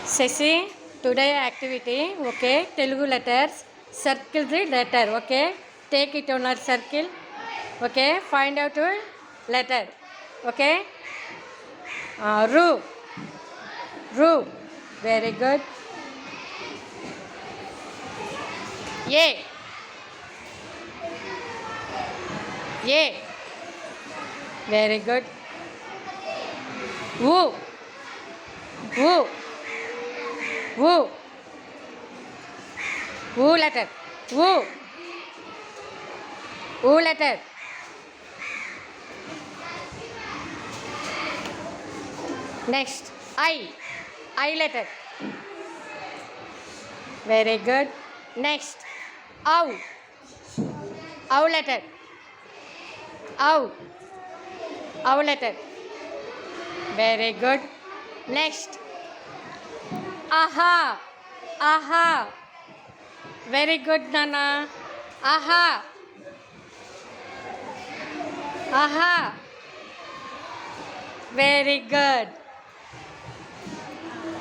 Sesi, today activity, okay, Telugu letters, circle the letter, okay, take it on a circle, okay, find out a letter, okay, Ru, Ru, very good, A, A, very good, Woo, Woo, Woo, Woo letter, Woo, Woo letter, next, I letter, very good, next, Ow letter, Ow letter, very good, next, Aha, very good, Nana, Aha, very good.